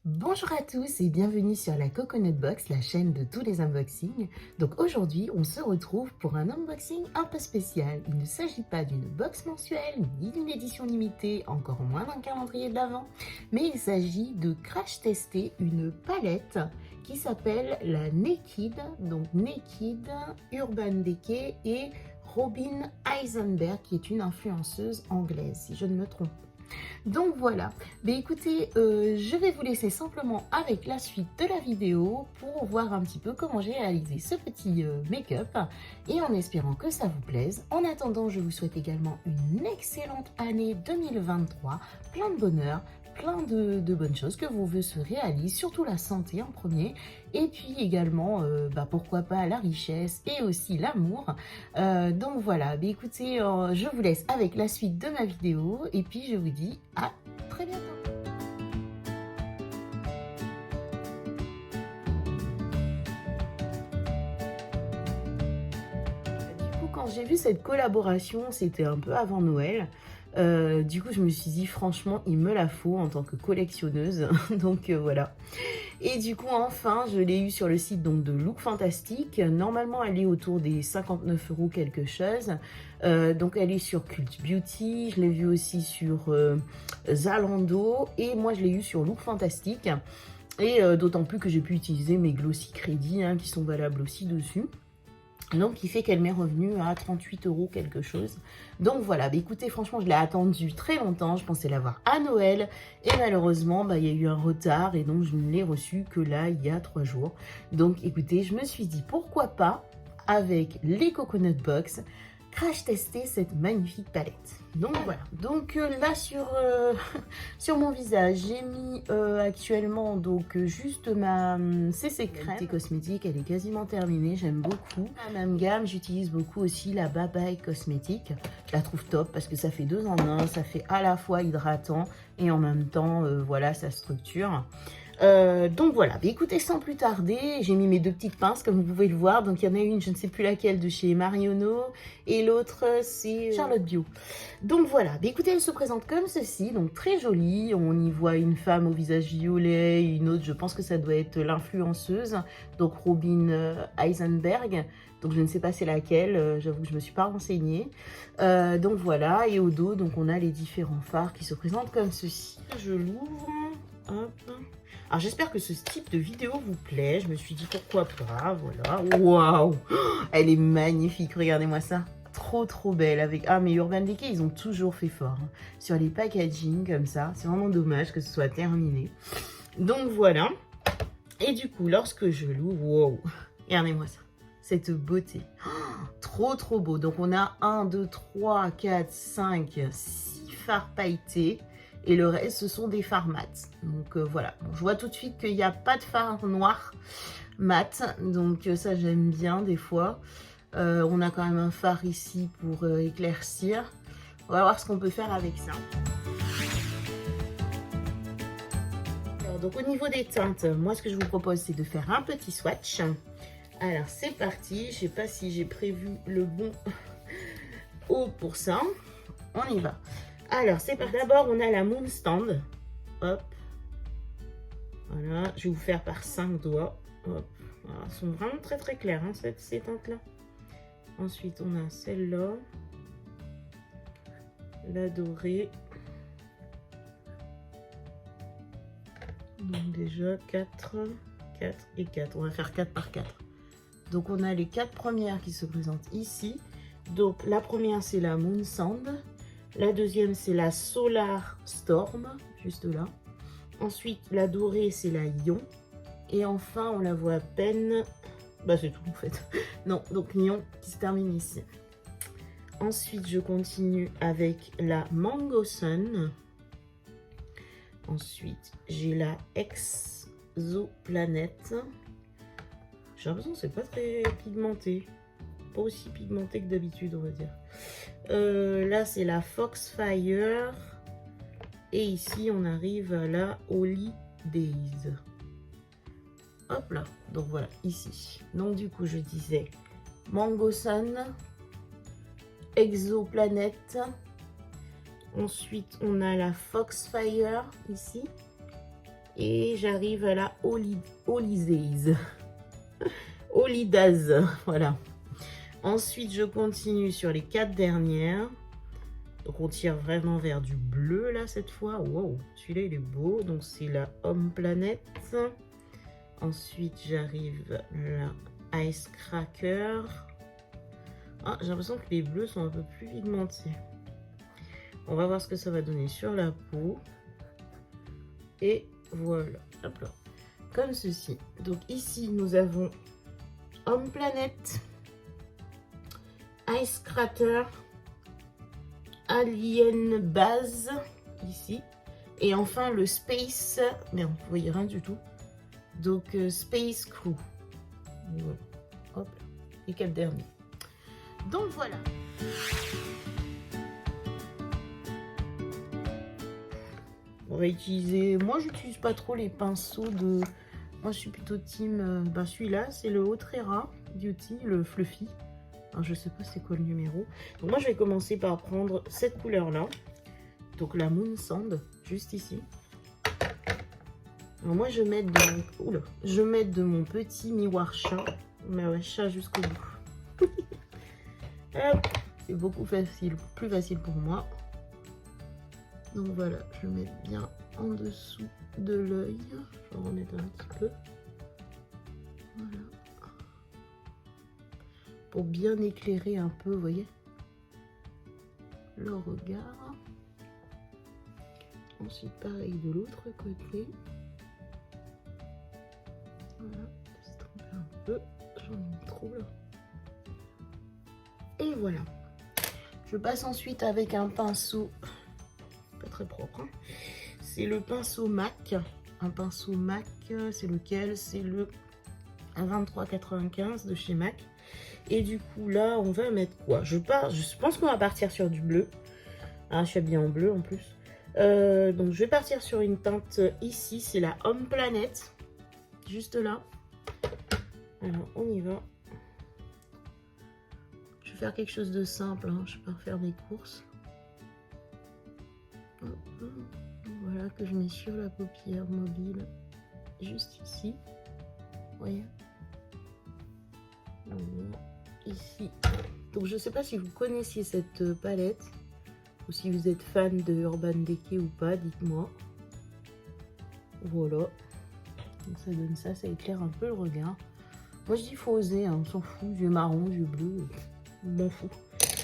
Bonjour à tous et bienvenue sur la Coconut Box, la chaîne de tous les unboxings. Donc aujourd'hui, on se retrouve pour un unboxing un peu spécial. Il ne s'agit pas d'une box mensuelle, ni d'une édition limitée, encore moins d'un calendrier de l'Avent, mais il s'agit de crash tester une palette qui s'appelle la Naked, donc Naked, Urban Decay et Robin Eisenberg, qui est une influenceuse anglaise, si je ne me trompe pas. Donc voilà, mais écoutez, je vais vous laisser simplement avec la suite de la vidéo pour voir un petit peu comment j'ai réalisé ce petit make-up et en espérant que ça vous plaise. En attendant, je vous souhaite également une excellente année 2023, plein de bonheur, plein de bonnes choses, que vos vœux se réalisent, surtout la santé en premier, et puis également, pourquoi pas la richesse et aussi l'amour. Donc voilà, mais écoutez, je vous laisse avec la suite de ma vidéo, et puis je vous dis à très bientôt. Du coup, quand j'ai vu cette collaboration, c'était un peu avant Noël. Du coup, je me suis dit, franchement, il me la faut en tant que collectionneuse. Donc voilà. Et du coup, enfin, je l'ai eu sur le site donc, de Look Fantastic. Normalement, elle est autour des 59 € quelque chose. Donc, elle est sur Cult Beauty. Je l'ai vue aussi sur Zalando. Et moi, je l'ai eu sur Look Fantastic. Et d'autant plus que j'ai pu utiliser mes Glossy Crédits qui sont valables aussi dessus. Donc, il fait qu'elle m'est revenue à 38 € quelque chose. Donc voilà, bah, écoutez, franchement, je l'ai attendue très longtemps. Je pensais l'avoir à Noël. Et malheureusement, il y a eu un retard. Et donc, je ne l'ai reçue que là, il y a 3 jours. Donc, écoutez, je me suis dit, pourquoi pas, avec les Coconut Box, crash tester cette magnifique palette. Donc voilà, donc là sur mon visage, j'ai mis actuellement donc juste ma CC crème cosmétique, elle est quasiment terminée, j'aime beaucoup. La même gamme, j'utilise beaucoup aussi la Bye Bye Cosmétique, je la trouve top parce que ça fait 2 en 1, ça fait à la fois hydratant et en même temps, voilà, sa structure. Donc voilà, mais écoutez, sans plus tarder, j'ai mis mes 2 petites pinces comme vous pouvez le voir. Donc il y en a une, je ne sais plus laquelle, de chez Marionneau et l'autre c'est Charlotte Bio. Donc voilà, mais écoutez, elle se présente comme ceci, donc très jolie. On y voit une femme au visage violet, une autre, je pense que ça doit être l'influenceuse, donc Robin Eisenberg. Donc je ne sais pas c'est laquelle, j'avoue que je ne me suis pas renseignée. Donc voilà, et au dos, donc on a les différents fards qui se présentent comme ceci. Je l'ouvre, hop. Alors j'espère que ce type de vidéo vous plaît, je me suis dit pourquoi pas, voilà. Waouh, elle est magnifique, regardez-moi ça. Trop belle avec... Ah mais Urban Decay, ils ont toujours fait fort sur les packaging comme ça. C'est vraiment dommage que ce soit terminé. Donc voilà. Et du coup, lorsque je l'ouvre, wow, regardez-moi ça. Cette beauté. Trop beau. Donc on a 1, 2, 3, 4, 5, 6 fards pailletés. Et le reste, ce sont des fards mat. Donc voilà. Bon, je vois tout de suite qu'il n'y a pas de fard noir mat. Donc ça, j'aime bien des fois. On a quand même un fard ici pour éclaircir. On va voir ce qu'on peut faire avec ça. Alors, donc au niveau des teintes, moi ce que je vous propose, c'est de faire un petit swatch. Alors c'est parti. Je ne sais pas si j'ai prévu le bon haut pour ça. On y va. Alors, c'est parti. D'abord, on a la Moon Stand. Hop. Voilà. Je vais vous faire par 5 doigts. Hop. Voilà. Elles sont vraiment très claires, ces teintes-là. Ensuite, on a celle-là. La dorée. Donc, déjà, 4 et 4. On va faire 4 par 4. Donc, on a les 4 premières qui se présentent ici. Donc, la première, c'est la Moon Sand. La deuxième, c'est la Solar Storm, juste là. Ensuite, la dorée, c'est la Ion. Et enfin, on la voit à peine. Bah, c'est tout en fait. Non, donc Ion qui se termine ici. Ensuite, je continue avec la Mango Sun. Ensuite, j'ai la Exoplanet. J'ai l'impression que c'est pas très pigmenté. Pas aussi pigmenté que d'habitude, on va dire. Là, c'est la Foxfire. Et ici, on arrive à la Holy Days. Hop là. Donc voilà, ici. Donc du coup, je disais Mango Sun, Exoplanet. Ensuite, on a la Foxfire ici. Et j'arrive à la Holidays. Holidays, voilà. Ensuite, je continue sur les 4 dernières. Donc, on tire vraiment vers du bleu, là, cette fois. Wow, celui-là, il est beau. Donc, c'est la Home Planet. Ensuite, j'arrive la Ice Cracker. Ah, j'ai l'impression que les bleus sont un peu plus pigmentés. On va voir ce que ça va donner sur la peau. Et voilà, hop là. Comme ceci. Donc ici, nous avons Home Planet, Ice Cracker, Alien Base, ici. Et enfin, le Space... Merde, vous voyez rien du tout. Donc, Space Crew. Voilà. Hop là. Les 4 derniers. Donc voilà. On va utiliser... Moi, j'utilise pas trop les pinceaux de... Moi, je suis plutôt team... celui-là, c'est le Otrera Beauty, le Fluffy. Alors, je sais pas c'est quoi le numéro. Donc, moi, je vais commencer par prendre cette couleur-là. Donc, la Moon Sand, juste ici. Alors, moi, je vais mettre de mon... Oula. Je vais mettre de mon petit miroir chat. Mais ouais, chat jusqu'au bout. C'est beaucoup facile, plus facile pour moi. Donc voilà, je vais mettre bien en dessous de l'œil. Je vais en remettre un petit peu. Voilà. Pour bien éclairer un peu, vous voyez, le regard. Ensuite, pareil de l'autre côté. Voilà, je trempe un peu. J'en ai trop là. Et voilà. Je passe ensuite avec un pinceau, pas très propre, hein. C'est le pinceau MAC. Un pinceau MAC, c'est lequel? C'est le 23,95 de chez MAC. Et du coup, là, on va mettre quoi? Je pense qu'on va partir sur du bleu. Ah, je suis habillée en bleu en plus. Donc, je vais partir sur une teinte ici. C'est la Home Planet. Juste là. Alors, on y va. Je vais faire quelque chose de simple, hein. Je vais pas refaire des courses. Voilà, que je mets sur la paupière mobile, juste ici. Vous voyez? Ici. Donc, je sais pas si vous connaissiez cette palette, ou si vous êtes fan de Urban Decay ou pas, dites-moi. Voilà. Donc, ça donne ça, ça éclaire un peu le regard. Moi, je dis faut oser, hein, on s'en fout, yeux marron, yeux bleus. M'en fous.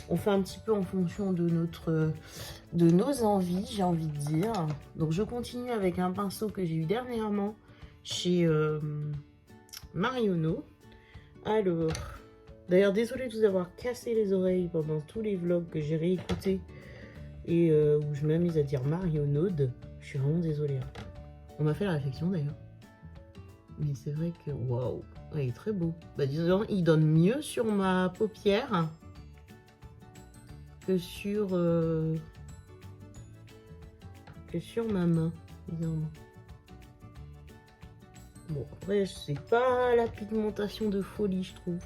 On fait un petit peu en fonction de nos envies, j'ai envie de dire. Donc je continue avec un pinceau que j'ai eu dernièrement chez Marionneau. Alors, d'ailleurs désolée de vous avoir cassé les oreilles pendant tous les vlogs que j'ai réécoutés et où je m'amuse à dire Marionneau. Je suis vraiment désolée. Hein. On m'a fait la réflexion d'ailleurs. Mais c'est vrai que waouh, ouais, il est très beau. Bah disons, il donne mieux sur ma paupière que sur ma main, bizarrement. Bon, après, c'est pas la pigmentation de folie, je trouve.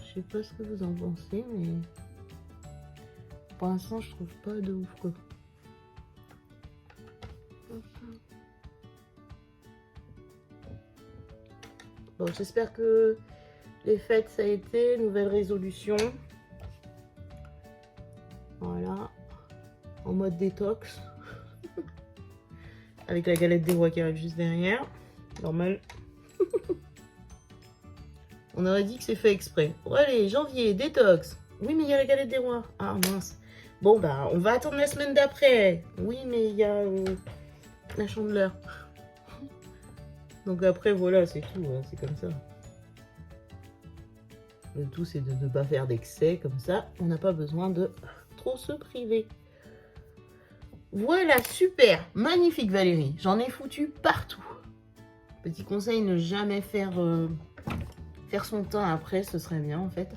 Je sais pas ce que vous en pensez, mais pour l'instant, je trouve pas de ouf, quoi. Bon, j'espère que les fêtes, ça a été. Nouvelle résolution. Voilà. En mode détox. Avec la galette des rois qui arrive juste derrière. Normal. On aurait dit que c'est fait exprès. Bon, allez, janvier, détox. Oui, mais il y a la galette des rois. Ah, mince. Bon, bah, on va attendre la semaine d'après. Oui, mais il y a la chandeleur. Donc après, voilà, c'est tout, hein, c'est comme ça. Le tout, c'est de ne pas faire d'excès, comme ça, on n'a pas besoin de trop se priver. Voilà, super, magnifique Valérie, j'en ai foutu partout. Petit conseil, ne jamais faire son teint après, ce serait bien en fait.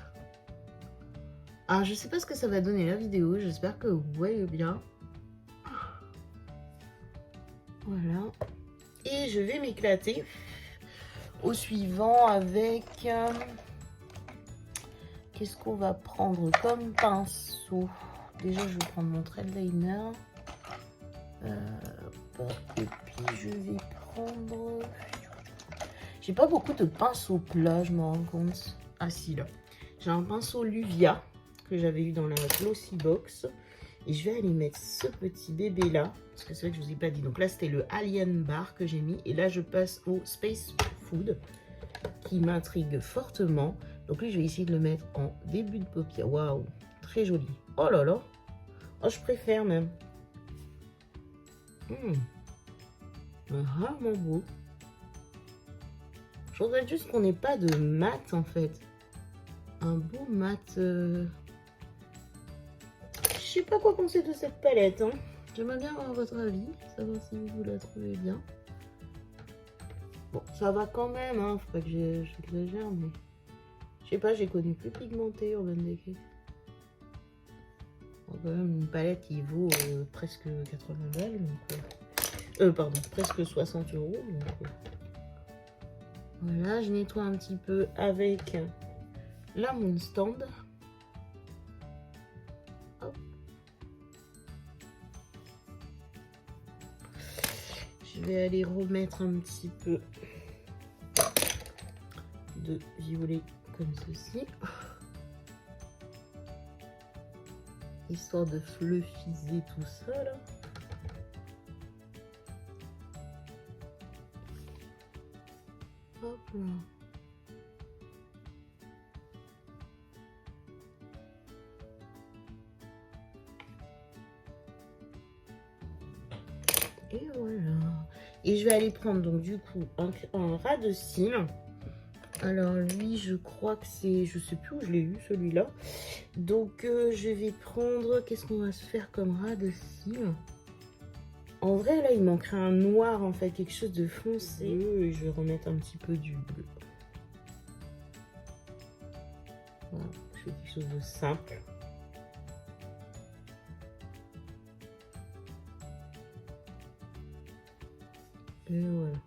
Alors, je sais pas ce que ça va donner la vidéo, j'espère que vous voyez bien. Voilà. Et je vais m'éclater au suivant avec... qu'est-ce qu'on va prendre comme pinceau? Déjà, je vais prendre mon thread liner. Et puis je vais prendre... J'ai pas beaucoup de pinceaux plats, je me rends compte. Ah si, là. J'ai un pinceau Luvia que j'avais eu dans la Glossy Box. Et je vais aller mettre ce petit bébé là. Parce que c'est vrai que je vous ai pas dit. Donc là, c'était le Alien Bar que j'ai mis. Et là, je passe au Space Food qui m'intrigue fortement. Donc lui, je vais essayer de le mettre en début de paupière. Waouh, très joli. Oh là là. Oh, je préfère même. Rarement beau. Je regrette juste qu'on n'ait pas de mat en fait. Un beau mat. Je sais pas quoi penser de cette palette. Hein. J'aimerais bien avoir votre avis. Savoir si vous la trouvez bien. Bon, ça va quand même. Hein. Faut pas que j'exagère, mais... Je sais pas, j'ai connu plus pigmenté Urban Decay. Bon, quand même, une palette qui vaut presque 80 balles. Donc, pardon, presque 60 euros. Donc, voilà, je nettoie un petit peu avec la Moonstand. Hop. Je vais aller remettre un petit peu de violet comme ceci. Histoire de fluffiser tout ça là. Hop là. Et voilà. Et je vais aller prendre donc du coup un ras de cils. Alors lui, je crois que c'est... Je sais plus où je l'ai eu celui-là. Donc je vais prendre... Qu'est-ce qu'on va se faire comme ras de cils? En vrai, là, il manquerait un noir, en fait. Quelque chose de foncé. Et je vais remettre un petit peu du bleu. Voilà, je fais quelque chose de simple. Et voilà.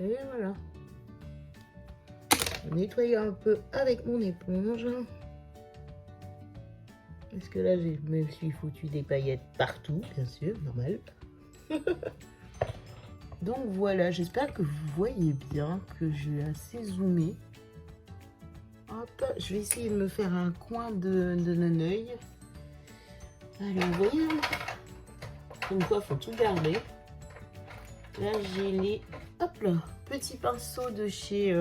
Et voilà. Nettoyer un peu avec mon éponge. Parce que là, je me suis foutu des paillettes partout, bien sûr, normal. Donc voilà, j'espère que vous voyez bien, que j'ai assez zoomé. Hop, je vais essayer de me faire un coin de mon œil. Allez, vous voyez, une fois, il faut tout garder. Là, j'ai les... Hop là, petits pinceaux de chez...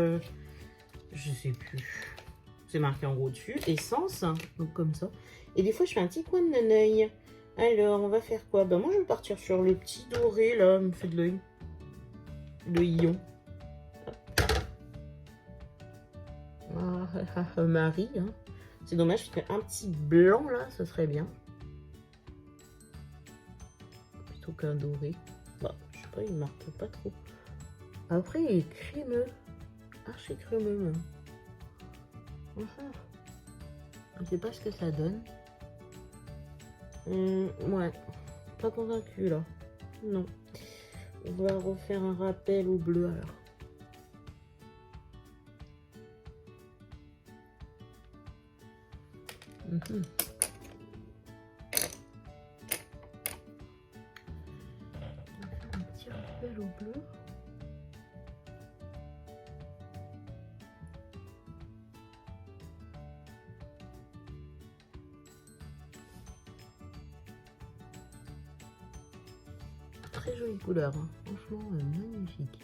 je sais plus. C'est marqué en gros dessus. Essence, donc comme ça. Et des fois, je fais un petit coin de mon œil. Alors, on va faire quoi? Ben, moi, je vais partir sur le petit doré, là, me fait de l'œil. Le ion. Ah, Marie, hein. C'est dommage, parce qu'un petit blanc, là, ça serait bien. Plutôt qu'un doré. Bah, je sais pas, il marque pas trop. Après, il est crémeux. Archi crémeux, même. Je sais pas ce que ça donne. Ouais, pas convaincu là. Non. On va refaire un rappel au bleu alors. Un petit rappel au bleu. Très jolie couleur, hein. Franchement magnifique.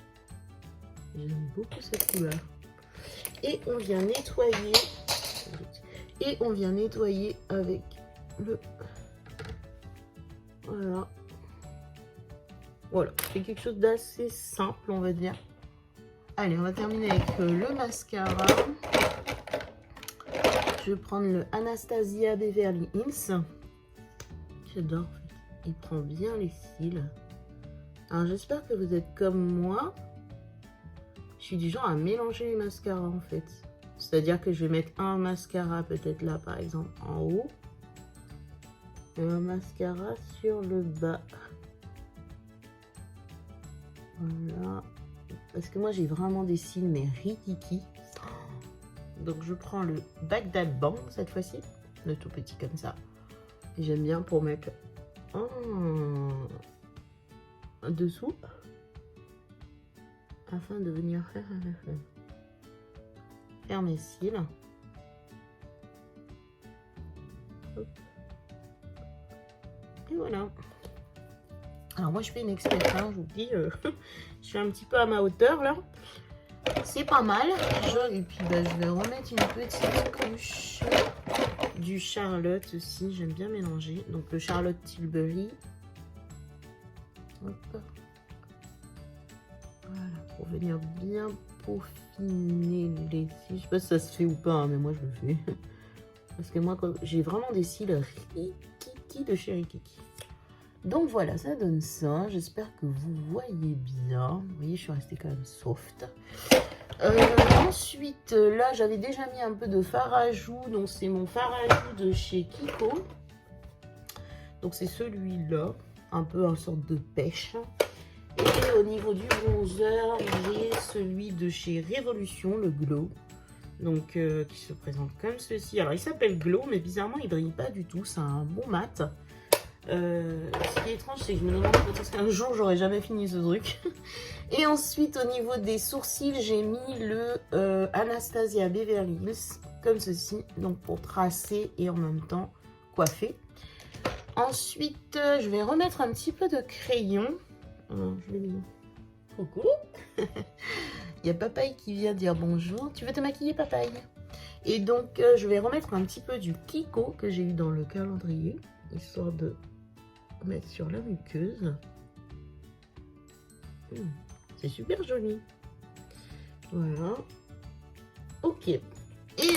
J'aime beaucoup cette couleur. Et on vient nettoyer. Et on vient nettoyer avec le... Voilà. Voilà, c'est quelque chose d'assez simple, on va dire. Allez, on va terminer avec le mascara. Je vais prendre le Anastasia Beverly Hills. J'adore, en fait. Il prend bien les cils. Alors j'espère que vous êtes comme moi. Je suis du genre à mélanger les mascaras en fait. C'est-à-dire que je vais mettre un mascara peut-être là par exemple en haut. Et un mascara sur le bas. Voilà. Parce que moi j'ai vraiment des cils mais rikiki. Donc je prends le Bagdad Bang cette fois-ci, le tout petit comme ça. Et j'aime bien pour mettre en dessous afin de venir faire mes cils. Hop. Et voilà. Alors moi je fais une experte, hein, je vous dis, je suis un petit peu à ma hauteur là. C'est pas mal. Et puis bah, je vais remettre une petite couche du Charlotte aussi. J'aime bien mélanger. Donc le Charlotte Tilbury. Hop. Voilà, pour venir bien peaufiner les cils. Je sais pas si ça se fait ou pas, hein, mais moi je le fais. Parce que moi j'ai vraiment des cils rikiki de chez Rikiki. Donc voilà, ça donne ça. J'espère que vous voyez bien. Vous voyez, je suis restée quand même soft. Ensuite, là, j'avais déjà mis un peu de fard à joues. Donc, c'est mon fard à joues de chez Kiko. Donc, c'est celui-là. Un peu en sorte de pêche. Et au niveau du bronzer, j'ai celui de chez Révolution, le Glow. Donc, qui se présente comme ceci. Alors, il s'appelle Glow, mais bizarrement, il brille pas du tout. C'est un bon mat. Ce qui est étrange, c'est que je me demande peut-être qu'un jour j'aurais jamais fini ce truc. Et ensuite, au niveau des sourcils, j'ai mis le Anastasia Beverly Hills, comme ceci, donc pour tracer et en même temps coiffer. Ensuite, je vais remettre un petit peu de crayon. Alors, je l'ai mis. Coucou. Il y a Papaye qui vient dire bonjour. Tu veux te maquiller, Papaye? Et donc, je vais remettre un petit peu du Kiko que j'ai eu dans le calendrier, histoire de mettre sur la muqueuse. C'est super joli. Voilà. Ok. Et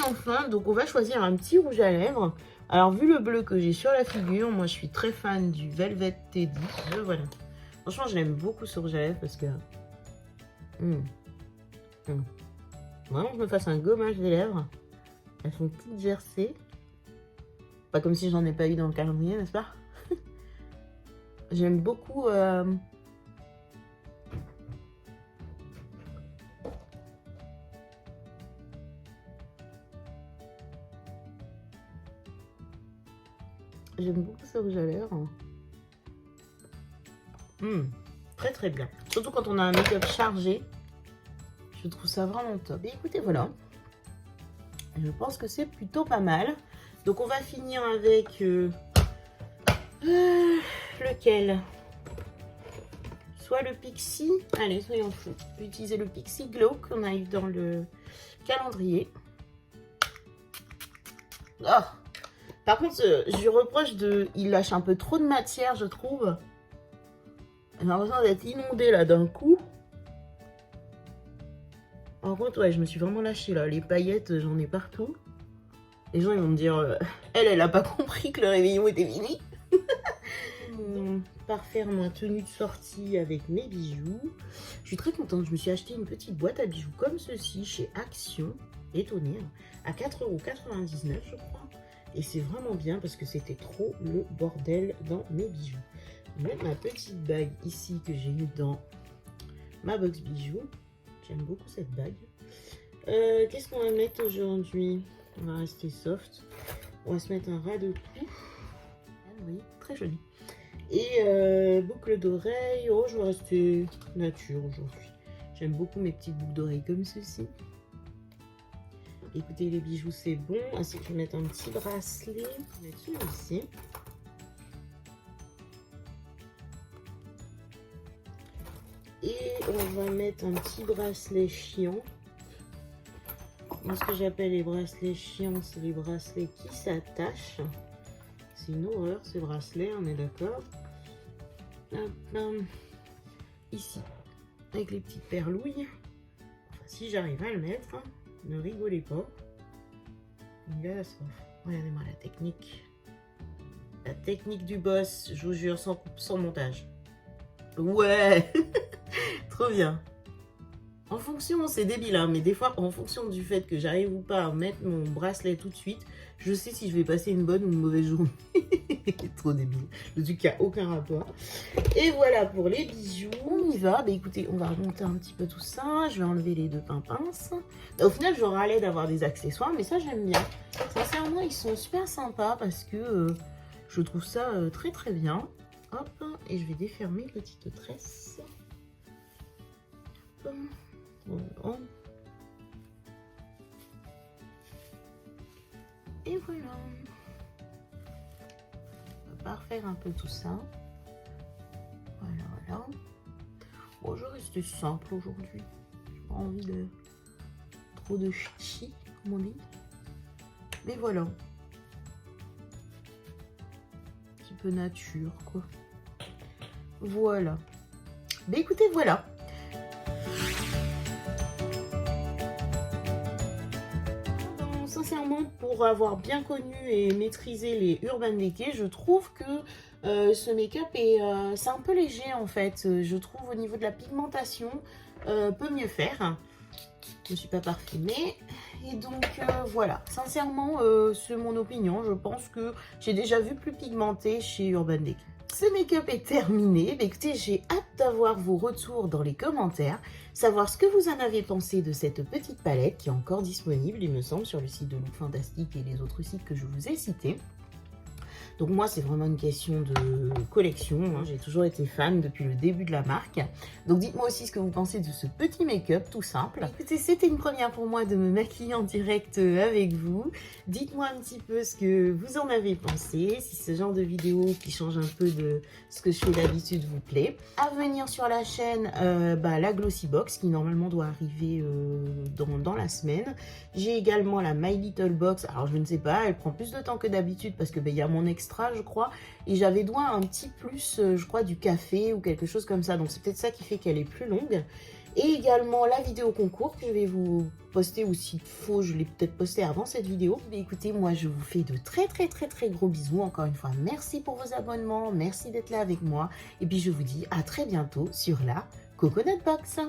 enfin, donc on va choisir un petit rouge à lèvres. Alors, vu le bleu que j'ai sur la figure, moi je suis très fan du Velvet Teddy. Voilà. Franchement, je l'aime beaucoup ce rouge à lèvres parce que... Vraiment, je me fasse un gommage des lèvres. Elles sont toutes gercées. Pas comme si j'en ai pas eu dans le calendrier, n'est-ce pas? J'aime beaucoup... J'aime beaucoup ce rouge à lèvres. Très très bien. Surtout quand on a un make-up chargé. Je trouve ça vraiment top. Et écoutez, voilà. Je pense que c'est plutôt pas mal. Donc on va finir avec... lequel? Soit le Pixie. Allez, soyons fous. Je vais utiliser le Pixie Glow qu'on a eu dans le calendrier. Oh. Par contre, je lui reproche de... Il lâche un peu trop de matière, je trouve. J'ai l'impression d'être inondée là d'un coup. En contre, ouais, je me suis vraiment lâchée là. Les paillettes, j'en ai partout. Les gens, ils vont me dire... elle a pas compris que le réveillon était fini. Parfaire ma tenue de sortie avec mes bijoux. Je suis très contente. Je me suis acheté une petite boîte à bijoux comme ceci chez Action. Étonnée. À 4,99 € je crois. Et c'est vraiment bien parce que c'était trop le bordel dans mes bijoux. Je vais mettre ma petite bague ici que j'ai eue dans ma box bijoux. J'aime beaucoup cette bague. Qu'est-ce qu'on va mettre aujourd'hui? On va rester soft. On va se mettre un ras de cou. Vous voyez, très joli. Et boucle d'oreille. Oh, je vais rester nature aujourd'hui. J'aime beaucoup mes petites boucles d'oreilles comme ceci. Écoutez, les bijoux, c'est bon. Ensuite, je vais mettre un petit bracelet. Je vais mettre celui-ci. Et on va mettre un petit bracelet chiant. Moi, ce que j'appelle les bracelets chiants, c'est les bracelets qui s'attachent. C'est une horreur, ces bracelets, on est d'accord. Ici, avec les petites perlouilles. Enfin, si j'arrive à le mettre, ne rigolez pas. Une catastrophe. Regardez-moi la technique. La technique du boss, je vous jure, sans montage. Ouais. Trop bien. En fonction, c'est débile, hein, mais des fois, en fonction du fait que j'arrive ou pas à mettre mon bracelet tout de suite, je sais si je vais passer une bonne ou une mauvaise journée. Trop débile. Le truc qui a aucun rapport. Et voilà pour les bijoux. On y va. Bah écoutez, on va remonter un petit peu tout ça. Je vais enlever les deux pinces. Au final, je râlais d'avoir des accessoires, mais ça, j'aime bien. Sincèrement, ils sont super sympas parce que je trouve ça très très bien. Hop, et je vais défermer les petites tresses. Hop. Voilà. Et voilà. On va parfaire un peu tout ça. Voilà, voilà. Bon, je reste simple aujourd'hui. J'ai pas envie de trop de chichi, comme on dit. Mais voilà. Un petit peu nature, quoi. Voilà. Mais écoutez, voilà. Sincèrement, pour avoir bien connu et maîtrisé les Urban Decay, je trouve que ce make-up est c'est un peu léger en fait. Je trouve au niveau de la pigmentation, peut mieux faire. Je ne suis pas parfumée. Et donc voilà, sincèrement, c'est mon opinion. Je pense que j'ai déjà vu plus pigmenté chez Urban Decay. Ce make-up est terminé. Bah, écoutez, j'ai hâte d'avoir vos retours dans les commentaires, savoir ce que vous en avez pensé de cette petite palette qui est encore disponible, il me semble, sur le site de Look Fantastique et les autres sites que je vous ai cités. Donc moi, c'est vraiment une question de collection, hein. J'ai toujours été fan depuis le début de la marque. Donc dites-moi aussi ce que vous pensez de ce petit make-up tout simple. Écoutez, c'était une première pour moi de me maquiller en direct avec vous. Dites-moi un petit peu ce que vous en avez pensé, si ce genre de vidéo qui change un peu de ce que je fais d'habitude vous plaît. À venir sur la chaîne, la Glossy Box qui normalement doit arriver dans la semaine. J'ai également la My Little Box. Alors je ne sais pas, elle prend plus de temps que d'habitude parce que il y a mon extra je crois, et j'avais droit à un petit plus, je crois, du café ou quelque chose comme ça, donc c'est peut-être ça qui fait qu'elle est plus longue. Et également la vidéo concours que je vais vous poster, ou s'il faut, je l'ai peut-être posté avant cette vidéo. Mais écoutez, moi je vous fais de très gros bisous, encore une fois, merci pour vos abonnements, merci d'être là avec moi, et puis je vous dis à très bientôt sur la Coconut Box.